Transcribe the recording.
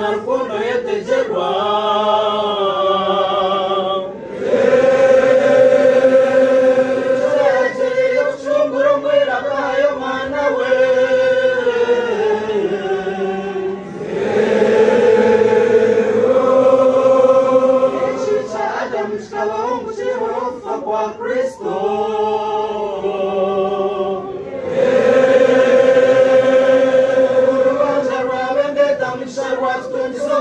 na rukundo yetegerwa Chakiriyo kushungura mwira kayo mana we Chicha Adam chikabaho muchihofa kwa Kristo Urubanza rwa bendeta mwisha rwa tutondizo